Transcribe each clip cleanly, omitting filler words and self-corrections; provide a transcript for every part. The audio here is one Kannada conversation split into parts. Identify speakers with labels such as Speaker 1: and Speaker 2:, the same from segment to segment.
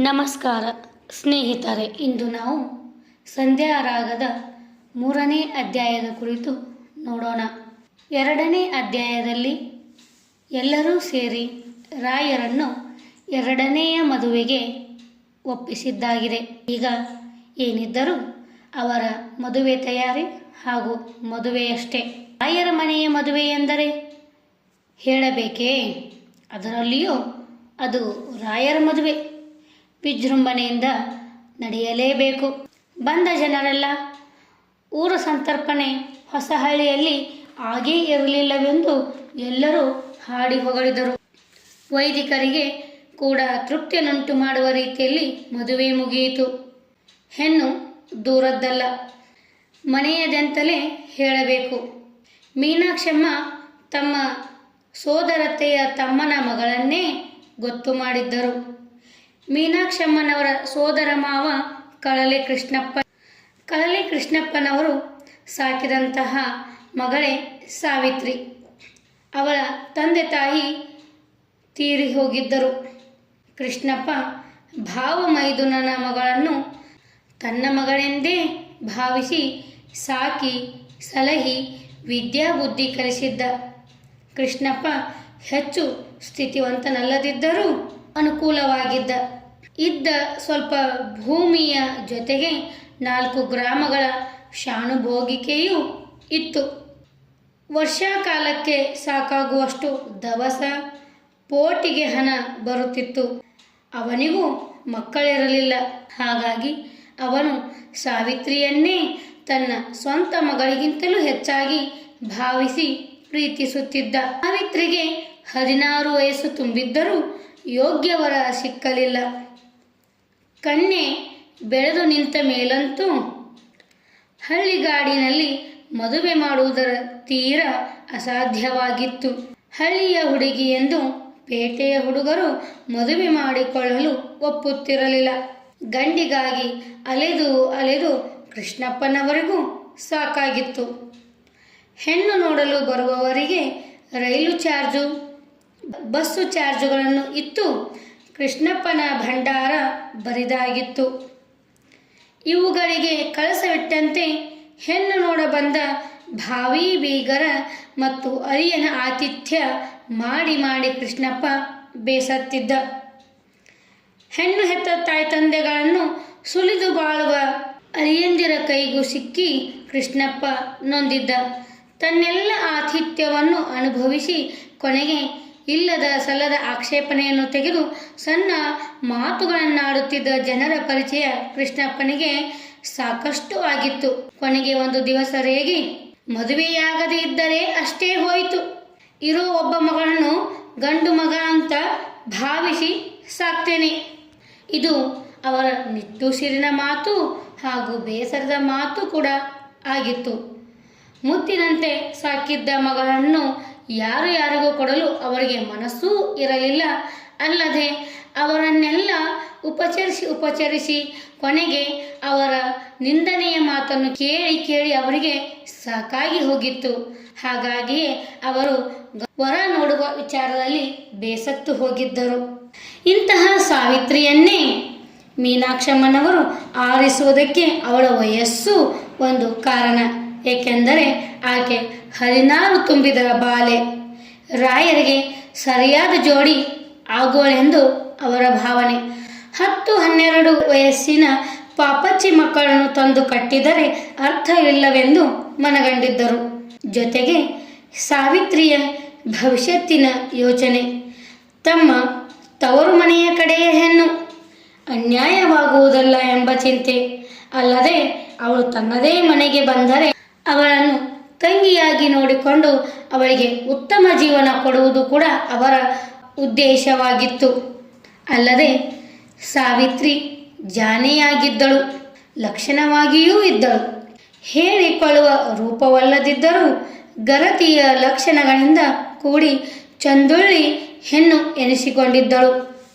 Speaker 1: ನಮಸ್ಕಾರ ಸ್ನೇಹಿತರೆ, ಇಂದು ನಾವು ಸಂಧ್ಯಾ ರಾಗದ 3ನೇ ಅಧ್ಯಾಯದ ಕುರಿತು ನೋಡೋಣ. 2ನೇ ಅಧ್ಯಾಯದಲ್ಲಿ ಎಲ್ಲರೂ ಸೇರಿ ರಾಯರನ್ನು 2ನೇಯ ಮದುವೆಗೆ ಒಪ್ಪಿಸಿದ್ದಾಗಿದೆ. ಈಗ ಏನಿದ್ದರೂ ಅವರ ಮದುವೆ ತಯಾರಿ ಹಾಗೂ ಮದುವೆಯಷ್ಟೇ. ರಾಯರ ಮನೆಯ ಮದುವೆ ಎಂದರೆ ಹೇಳಬೇಕೇ? ಅದರಲ್ಲಿಯೂ ಅದು ರಾಯರ ಮದುವೆ ವಿಜೃಂಭಣೆಯಿಂದ ನಡೆಯಲೇಬೇಕು. ಬಂದ ಜನರೆಲ್ಲ ಊರ ಸಂತರ್ಪಣೆ ಹೊಸಹಳ್ಳಿಯಲ್ಲಿ ಆಗೇ ಇರಲಿಲ್ಲವೆಂದು ಎಲ್ಲರೂ ಹಾಡಿ ಹೊಗಳಿದರು. ವೈದಿಕರಿಗೆ ಕೂಡ ತೃಪ್ತಿಯನ್ನುಂಟು ಮಾಡುವ ರೀತಿಯಲ್ಲಿ ಮದುವೆ ಮುಗಿಯಿತು. ಹೆಣ್ಣು ದೂರದ್ದಲ್ಲ, ಮನೆಯದೆಂತಲೇ ಹೇಳಬೇಕು. ಮೀನಾಕ್ಷಮ್ಮ ತಮ್ಮ ಸೋದರತೆಯ ತಮ್ಮನ ಮಗಳನ್ನೇ ಗೊತ್ತು ಮಾಡಿದ್ದರು. ಮೀನಾಕ್ಷಮ್ಮನವರ ಸೋದರ ಮಾವ ಕಳಲೆ ಕೃಷ್ಣಪ್ಪನವರು ಸಾಕಿದಂತಹ ಮಗಳೇ ಸಾವಿತ್ರಿ. ಅವಳ ತಂದೆ ತಾಯಿ ತೀರಿ ಹೋಗಿದ್ದರು. ಕೃಷ್ಣಪ್ಪ ಭಾವಮೈದುನನ ಮಗಳನ್ನು ತನ್ನ ಮಗಳೆಂದೇ ಭಾವಿಸಿ ಸಾಕಿ ಸಲಹಿ ವಿದ್ಯಾಬುದ್ಧಿ ಕಲಿಸಿದ್ದ. ಕೃಷ್ಣಪ್ಪ ಹೆಚ್ಚು ಸ್ಥಿತಿವಂತನಲ್ಲದಿದ್ದರೂ ಅನುಕೂಲವಾಗಿದ್ದ. ಇದ್ದ ಸ್ವಲ್ಪ ಭೂಮಿಯ ಜೊತೆಗೆ 4 ಗ್ರಾಮಗಳ ಶಾನುಭೋಗಿಕೆಯೂ ಇತ್ತು. ವರ್ಷಕಾಲಕ್ಕೆ ಸಾಕಾಗುವಷ್ಟು ದವಸ ಪೋಟಿಗೆ ಹಣ ಬರುತ್ತಿತ್ತು. ಅವನಿಗೂ ಮಕ್ಕಳಿರಲಿಲ್ಲ. ಹಾಗಾಗಿ ಅವನು ಸಾವಿತ್ರಿಯನ್ನೇ ತನ್ನ ಸ್ವಂತ ಮಗಳಿಗಿಂತಲೂ ಹೆಚ್ಚಾಗಿ ಭಾವಿಸಿ ಪ್ರೀತಿಸುತ್ತಿದ್ದ. ಸಾವಿತ್ರಿಗೆ 16 ವಯಸ್ಸು ತುಂಬಿದ್ದರೂ ಯೋಗ್ಯವರ ಸಿಕ್ಕಲಿಲ್ಲ. ಕನ್ಯೆ ಬೆಳೆದು ನಿಂತ ಮೇಲಂತೂ ಹಳ್ಳಿಗಾಡಿನಲ್ಲಿ ಮದುವೆ ಮಾಡುವುದರ ತೀರ ಅಸಾಧ್ಯವಾಗಿತ್ತು. ಹಳ್ಳಿಯ ಹುಡುಗಿ ಎಂದು ಪೇಟೆಯ ಹುಡುಗರು ಮದುವೆ ಮಾಡಿಕೊಳ್ಳಲು ಒಪ್ಪುತ್ತಿರಲಿಲ್ಲ. ಗಂಡಿಗಾಗಿ ಅಲೆದು ಅಲೆದು ಕೃಷ್ಣಪ್ಪನವರಿಗೂ ಸಾಕಾಗಿತ್ತು. ಹೆಣ್ಣು ನೋಡಲು ಬರುವವರಿಗೆ ರೈಲು ಚಾರ್ಜು, ಬಸ್ಸು ಚಾರ್ಜುಗಳನ್ನು ಇತ್ತು. ಕೃಷ್ಣಪ್ಪನ ಭಂಡಾರ ಬರಿದಾಗಿತ್ತು. ಇವುಗಳಿಗೆ ಕಳಸವಿಟ್ಟಂತೆ ಹೆಣ್ಣು ನೋಡ ಬಂದ ಭಾವಿ ಬೀಗರ ಮತ್ತು ಅಳಿಯನ ಆತಿಥ್ಯ ಮಾಡಿ ಮಾಡಿ ಕೃಷ್ಣಪ್ಪ ಬೇಸತ್ತಿದ್ದ. ಹೆಣ್ಣು ಹೆತ್ತ ತಾಯಿ ತಂದೆಗಳನ್ನು ಸುಲಿದು ಬಾಳುವ ಅಳಿಯಂದಿರ ಕೈಗೂ ಸಿಕ್ಕಿ ಕೃಷ್ಣಪ್ಪ ನೊಂದಿದ್ದ. ತನ್ನೆಲ್ಲ ಆತಿಥ್ಯವನ್ನು ಅನುಭವಿಸಿ ಕೊನೆಗೆ ಇಲ್ಲದ ಸಲ್ಲದ ಆಕ್ಷೇಪಣೆಯನ್ನು ತೆಗೆದು ಸಣ್ಣ ಮಾತುಗಳನ್ನಾಡುತ್ತಿದ್ದ ಜನರ ಪರಿಚಯ ಕೃಷ್ಣಪ್ಪನಿಗೆ ಸಾಕಷ್ಟು ಆಗಿತ್ತು. ಕೊನೆಗೆ ಒಂದು ದಿವಸ ರೇಗಿ, ಮದುವೆಯಾಗದೇ ಇದ್ದರೆ ಅಷ್ಟೇ ಹೋಯಿತು, ಇರೋ ಒಬ್ಬ ಮಗಳನ್ನು ಗಂಡು ಮಗ ಅಂತ ಭಾವಿಸಿ ಸಾಕ್ತೇನೆ. ಇದು ಅವರ ನಿಟ್ಟುಸಿರಿನ ಮಾತು ಹಾಗೂ ಬೇಸರದ ಮಾತು ಕೂಡ ಆಗಿತ್ತು. ಮುತ್ತಿನಂತೆ ಸಾಕಿದ್ದ ಮಗಳನ್ನು ಯಾರಿಗೂ ಕೊಡಲು ಅವರಿಗೆ ಮನಸ್ಸೂ ಇರಲಿಲ್ಲ. ಅಲ್ಲದೆ ಅವರನ್ನೆಲ್ಲ ಉಪಚರಿಸಿ ಕೊನೆಗೆ ಅವರ ನಿಂದನೆಯ ಮಾತನ್ನು ಕೇಳಿ ಅವರಿಗೆ ಸಾಕಾಗಿ ಹೋಗಿತ್ತು. ಹಾಗಾಗಿಯೇ ಅವರು ವರ ನೋಡುವ ವಿಚಾರದಲ್ಲಿ ಬೇಸತ್ತು ಹೋಗಿದ್ದರು. ಇಂತಹ ಸಾವಿತ್ರಿಯನ್ನೇ ಮೀನಾಕ್ಷಮ್ಮನವರು ಆರಿಸುವುದಕ್ಕೆ ಅವಳ ವಯಸ್ಸು ಒಂದು ಕಾರಣ. ಏಕೆಂದರೆ ಆಕೆ 16 ತುಂಬಿದ ಬಾಲೆ. ರಾಯರಿಗೆ ಸರಿಯಾದ ಜೋಡಿ ಆಗೋಳೆಂದು ಅವರ ಭಾವನೆ. 10-12 ವಯಸ್ಸಿನ ಪಾಪಚ್ಚಿ ಮಕ್ಕಳನ್ನು ತಂದು ಕಟ್ಟಿದರೆ ಅರ್ಥವಿಲ್ಲವೆಂದು ಮನಗಂಡಿದ್ದರು. ಜೊತೆಗೆ ಸಾವಿತ್ರಿಯ ಭವಿಷ್ಯತ್ತಿನ ಯೋಚನೆ. ತಮ್ಮ ತವರು ಮನೆಯ ಕಡೆಯ ಹೆಣ್ಣು ಅನ್ಯಾಯವಾಗುವುದಲ್ಲ ಎಂಬ ಚಿಂತೆ. ಅಲ್ಲದೆ ಅವಳು ತನ್ನದೇ ಮನೆಗೆ ಬಂದರೆ ಅವಳನ್ನು ತಂಗಿಯಾಗಿ ನೋಡಿಕೊಂಡು ಅವಳಿಗೆ ಉತ್ತಮ ಜೀವನ ಕೊಡುವುದು ಕೂಡ ಅವರ ಉದ್ದೇಶವಾಗಿತ್ತು. ಅಲ್ಲದೆ ಸಾವಿತ್ರಿ ಜಾನೆಯಾಗಿದ್ದಳು, ಲಕ್ಷಣವಾಗಿಯೂ ಇದ್ದಳು. ಹೇಳಿಕೊಳ್ಳುವ ರೂಪವಲ್ಲದಿದ್ದರೂ ಗರತಿಯ ಲಕ್ಷಣಗಳಿಂದ ಕೂಡಿ ಚಂದುಳ್ಳಿ ಹೆಣ್ಣು ಎನಿಸಿಕೊಂಡಿದ್ದಳು.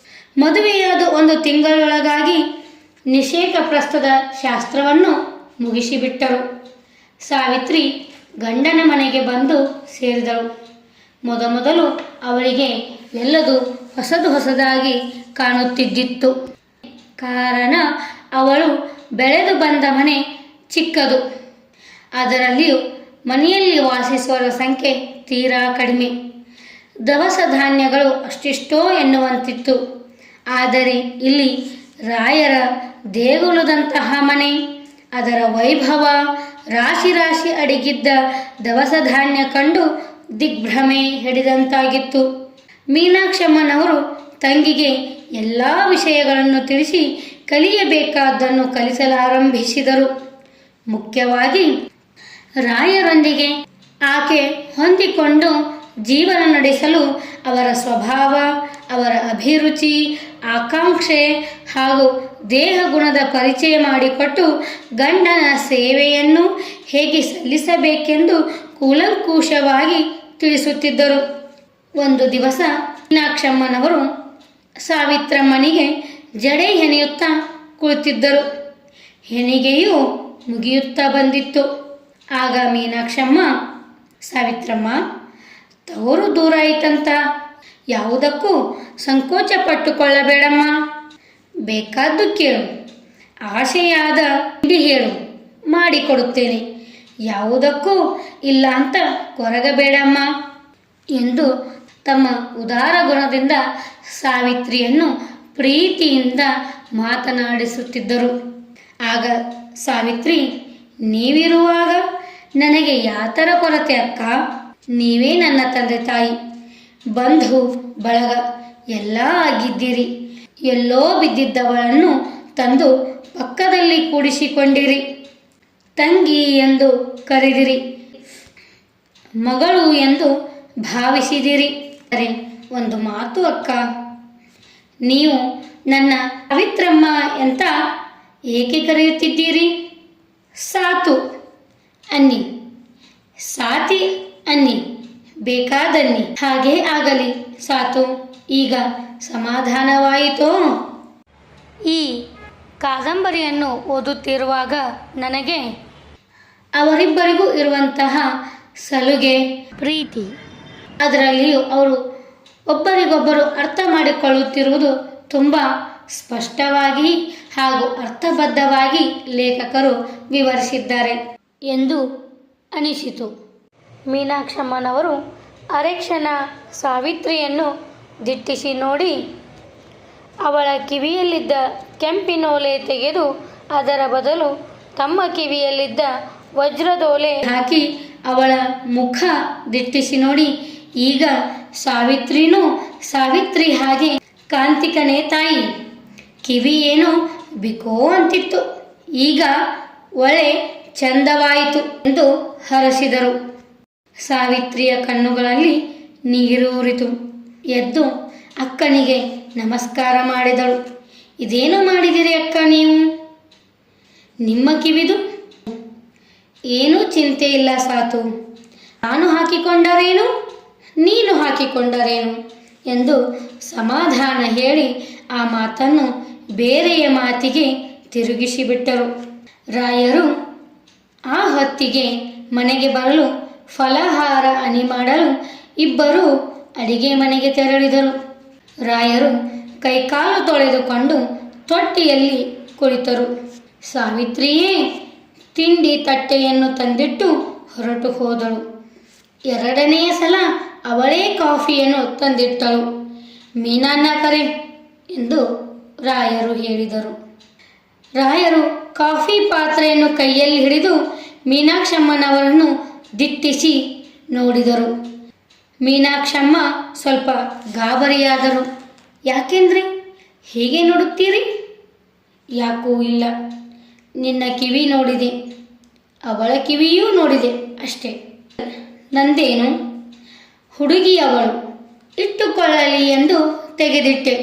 Speaker 1: ಮದುವೆಯಾದ 1 ತಿಂಗಳೊಳಗಾಗಿ ನಿಷೇಕ ಪ್ರಸ್ಥದ ಶಾಸ್ತ್ರವನ್ನು ಮುಗಿಸಿಬಿಟ್ಟರು. ಸಾವಿತ್ರಿ ಗಂಡನ ಮನೆಗೆ ಬಂದು ಸೇರಿದಳು. ಮೊದಮೊದಲು ಅವಳಿಗೆ ಎಲ್ಲದೂ ಹೊಸದಾಗಿ ಕಾಣುತ್ತಿದ್ದಿತ್ತು. ಕಾರಣ ಅವಳು ಬೆಳೆದು ಬಂದ ಮನೆ ಚಿಕ್ಕದು. ಅದರಲ್ಲಿಯೂ ಮನೆಯಲ್ಲಿ ವಾಸಿಸುವವರ ಸಂಖ್ಯೆ ತೀರಾ ಕಡಿಮೆ. ದವಸ ಧಾನ್ಯಗಳು ಅಷ್ಟಿಷ್ಟೋ ಎನ್ನುವಂತಿತ್ತು. ಆದರೆ ಇಲ್ಲಿ ರಾಯರ ದೇಗುಲದಂತಹ ಮನೆ, ಅದರ ವೈಭವ, ರಾಶಿ ರಾಶಿ ಅಡಿಗಿದ್ದ ದವಸ ಧಾನ್ಯ ಕಂಡು ದಿಗ್ಭ್ರಮೆ ಹಿಡಿದಂತಾಗಿತ್ತು. ಮೀನಾಕ್ಷಮ್ಮನವರು ತಂಗಿಗೆ ಎಲ್ಲ ವಿಷಯಗಳನ್ನು ತಿಳಿಸಿ ಕಲಿಯಬೇಕಾದ್ದನ್ನು ಕಲಿಸಲಾರಂಭಿಸಿದರು. ಮುಖ್ಯವಾಗಿ ರಾಯರೊಂದಿಗೆ ಆಕೆ ಹೊಂದಿಕೊಂಡು ಜೀವನ ನಡೆಸಲು ಅವರ ಸ್ವಭಾವ, ಅವರ ಅಭಿರುಚಿ, ಆಕಾಂಕ್ಷೆ ಹಾಗೂ ದೇಹ ಗುಣದ ಪರಿಚಯ ಮಾಡಿಕೊಟ್ಟು ಗಂಡನ ಸೇವೆಯನ್ನು ಹೇಗೆ ಸಲ್ಲಿಸಬೇಕೆಂದು ಕೂಲಂಕುಷವಾಗಿ ತಿಳಿಸುತ್ತಿದ್ದರು. ಒಂದು ದಿವಸ ಮೀನಾಕ್ಷಮ್ಮನವರು ಸಾವಿತ್ರಮ್ಮನಿಗೆ ಜಡೆ ಹೆಣೆಯುತ್ತಾ ಕುಳಿತಿದ್ದರು. ಹೆಣಿಗೆಯು ಮುಗಿಯುತ್ತಾ ಬಂದಿತ್ತು. ಆಗ ಮೀನಾಕ್ಷಮ್ಮ, ಸಾವಿತ್ರಮ್ಮ, ತವರು ದೂರ ಆಯ್ತಂತ ಯಾವುದಕ್ಕೂ ಸಂಕೋಚ ಪಟ್ಟುಕೊಳ್ಳಬೇಡಮ್ಮ. ಬೇಕಾದ್ದು ಕೇಳು, ಆಶೆಯಾದ ತಿಂಡಿ ಹೇಳು, ಮಾಡಿಕೊಡುತ್ತೇನೆ. ಯಾವುದಕ್ಕೂ ಇಲ್ಲ ಅಂತ ಕೊರಗಬೇಡಮ್ಮ ಎಂದು ತಮ್ಮ ಉದಾರ ಗುಣದಿಂದ ಸಾವಿತ್ರಿಯನ್ನು ಪ್ರೀತಿಯಿಂದ ಮಾತನಾಡಿಸುತ್ತಿದ್ದರು. ಆಗ ಸಾವಿತ್ರಿ, ನೀವಿರುವಾಗ ನನಗೆ ಯಾತರ ಕೊರತೆ ಅಕ್ಕ? ನೀವೇ ನನ್ನ ತಂದೆ ತಾಯಿ, ಬಂಧು ಬಳಗ ಎಲ್ಲ ಆಗಿದ್ದೀರಿ. ಎಲ್ಲೋ ಬಿದ್ದಿದ್ದವಳನ್ನು ತಂದು ಪಕ್ಕದಲ್ಲಿ ಕೂಡಿಸಿಕೊಂಡಿರಿ. ತಂಗಿ ಎಂದು ಕರೆದಿರಿ, ಮಗಳು ಎಂದು ಭಾವಿಸಿದಿರಿ. ಅರೆ, ಒಂದು ಮಾತು ಅಕ್ಕ, ನೀವು ನನ್ನ ಸಾವಿತ್ರಮ್ಮ ಅಂತ ಏಕೆ ಕರೆಯುತ್ತಿದ್ದೀರಿ? ಸಾತು ಅನ್ನಿ, ಸಾತಿ ಅನ್ನಿ, ಬೇಕಾದನ್ನಿ, ಹಾಗೇ ಆಗಲಿ ಸಾತು. ಈಗ ಸಮಾಧಾನವಾಯಿತೋ? ಈ ಕಾದಂಬರಿಯನ್ನು ಓದುತ್ತಿರುವಾಗ ನನಗೆ ಅವರಿಬ್ಬರಿಗೂ ಇರುವಂತಹ ಸಲುಗೆ, ಪ್ರೀತಿ, ಅದರಲ್ಲಿಯೂ ಅವರು ಒಬ್ಬರಿಗೊಬ್ಬರು ಅರ್ಥ ಮಾಡಿಕೊಳ್ಳುತ್ತಿರುವುದು ತುಂಬ ಸ್ಪಷ್ಟವಾಗಿ ಹಾಗೂ ಅರ್ಥಬದ್ಧವಾಗಿ ಲೇಖಕರು ವಿವರಿಸಿದ್ದಾರೆ ಎಂದು ಅನಿಸಿತು. ಮೀನಾಕ್ಷಮ್ಮನವರು ಅರೆಕ್ಷಣ ಸಾವಿತ್ರಿಯನ್ನು ದಿಟ್ಟಿಸಿ ನೋಡಿ, ಅವಳ ಕಿವಿಯಲ್ಲಿದ್ದ ಕೆಂಪಿನೋಲೆ ತೆಗೆದು ಅದರ ಬದಲು ತಮ್ಮ ಕಿವಿಯಲ್ಲಿದ್ದ ವಜ್ರದೋಲೆ ಹಾಕಿ ಅವಳ ಮುಖ ದಿಟ್ಟಿಸಿ ನೋಡಿ, ಈಗ ಸಾವಿತ್ರಿನೂ ಸಾವಿತ್ರಿ ಹಾಗೆ ಕಾಂತಿಕನೇ ತಾಯಿ. ಕಿವಿ ಏನೋ ಬಿಕೋ ಅಂತಿತ್ತು, ಈಗ ಒಳ್ಳೆ ಚಂದವಾಯಿತು ಎಂದು ಹರಸಿದರು. ಸಾವಿತ್ರಿಯ ಕಣ್ಣುಗಳಲ್ಲಿ ನೀರೂರಿತು. ಎದ್ದು ಅಕ್ಕನಿಗೆ ನಮಸ್ಕಾರ ಮಾಡಿದಳು. ಇದೇನು ಮಾಡಿದಿರಿ ಅಕ್ಕ ನೀವು? ನಿಮ್ಮ ಕಿವಿದು? ಏನೂ ಚಿಂತೆ ಇಲ್ಲ ಸಾತು, ನಾನು ಹಾಕಿಕೊಂಡರೇನು, ನೀನು ಹಾಕಿಕೊಂಡರೇನು ಎಂದು ಸಮಾಧಾನ ಹೇಳಿ ಆ ಮಾತನ್ನು ಬೇರೆಯ ಮಾತಿಗೆ ತಿರುಗಿಸಿಬಿಟ್ಟರು. ರಾಯರು ಆ ಹೊತ್ತಿಗೆ ಮನೆಗೆ ಬರಲು ಫಲಹಾರ ಅಣಿ ಮಾಡಲು ಇಬ್ಬರು ಅಡಿಗೆ ಮನೆಗೆ ತೆರಳಿದರು. ರಾಯರು ಕೈಕಾಲು ತೊಳೆದುಕೊಂಡು ತೊಟ್ಟಿಯಲ್ಲಿ ಕುಳಿತರು. ಸಾವಿತ್ರಿಯೇ ತಿಂಡಿ ತಟ್ಟೆಯನ್ನು ತಂದಿಟ್ಟು ಹೊರಟು ಹೋದಳು. ಎರಡನೆಯ ಸಲ ಅವಳೇ ಕಾಫಿಯನ್ನು ತಂದಿಟ್ಟಳು. ಮೀನನ್ನ ಕರೆ ಎಂದು ರಾಯರು ಹೇಳಿದರು. ರಾಯರು ಕಾಫಿ ಪಾತ್ರೆಯನ್ನು ಕೈಯಲ್ಲಿ ಹಿಡಿದು ಮೀನಾಕ್ಷಮ್ಮನವರನ್ನು ದಿಟ್ಟಿಸಿ ನೋಡಿದರು. ಮೀನಾಕ್ಷಮ್ಮ ಸ್ವಲ್ಪ ಗಾಬರಿಯಾದರು. ಯಾಕೆಂದ್ರೆ ಹೀಗೆ ನೋಡುತ್ತೀರಿ? ಯಾಕೂ ಇಲ್ಲ, ನಿನ್ನ ಕಿವಿ ನೋಡಿದೆ, ಅವಳ ಕಿವಿಯೂ ನೋಡಿದೆ ಅಷ್ಟೇ. ನಂದೇನು? ಹುಡುಗಿ ಅವಳು, ಇಟ್ಟುಕೊಳ್ಳಲಿ ಎಂದು ತೆಗೆದಿಟ್ಟೆ.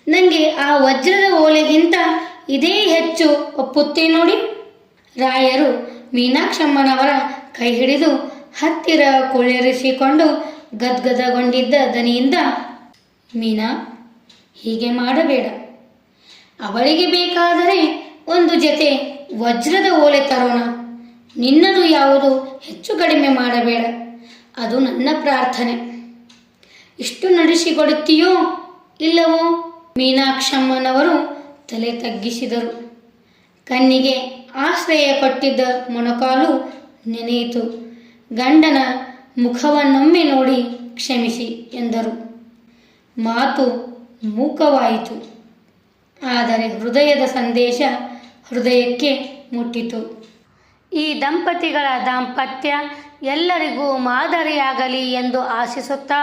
Speaker 1: ನನಗೆ ಆ ವಜ್ರದ ಓಲೆಗಿಂತ ಇದೇ ಹೆಚ್ಚು ಒಪ್ಪುತ್ತೆ ನೋಡಿ. ರಾಯರು ಮೀನಾಕ್ಷಮ್ಮನವರ ಕೈ ಹಿಡಿದು ಹತ್ತಿರ ಕುಳ್ಳಿರಿಸಿಕೊಂಡು ಗದ್ಗದಗೊಂಡಿದ್ದ ದನಿಯಿಂದ, ಮೀನಾ, ಹೀಗೆ ಮಾಡಬೇಡ. ಅವಳಿಗೆ ಬೇಕಾದರೆ ಒಂದು ಜೊತೆ ವಜ್ರದ ಓಲೆ ತರೋಣ. ನಿನ್ನದು ಯಾವುದು ಹೆಚ್ಚು ಕಡಿಮೆ ಮಾಡಬೇಡ, ಅದು ನನ್ನ ಪ್ರಾರ್ಥನೆ. ಇಷ್ಟು ನಡೆಸಿಕೊಡುತ್ತೀಯೋ ಇಲ್ಲವೋ? ಮೀನಾಕ್ಷಮ್ಮನವರು ತಲೆ ತಗ್ಗಿಸಿದರು. ಕಣ್ಣಿಗೆ ಆಶ್ರಯ ಕೊಟ್ಟಿದ್ದ ಮೊಣಕಾಲು ನೆನೆಯಿತು. ಗಂಡನ ಮುಖವನ್ನೊಮ್ಮೆ ನೋಡಿ ಕ್ಷಮಿಸಿ ಎಂದರು. ಮಾತು ಮೂಕವಾಯಿತು, ಆದರೆ ಹೃದಯದ ಸಂದೇಶ ಹೃದಯಕ್ಕೆ ಮುಟ್ಟಿತು. ಈ ದಂಪತಿಗಳ ದಾಂಪತ್ಯ ಎಲ್ಲರಿಗೂ ಮಾದರಿಯಾಗಲಿ ಎಂದು ಆಶಿಸುತ್ತಾ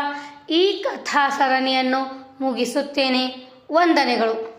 Speaker 1: ಈ ಕಥಾ ಸರಣಿಯನ್ನು ಮುಗಿಸುತ್ತೇನೆ. ವಂದನೆಗಳು.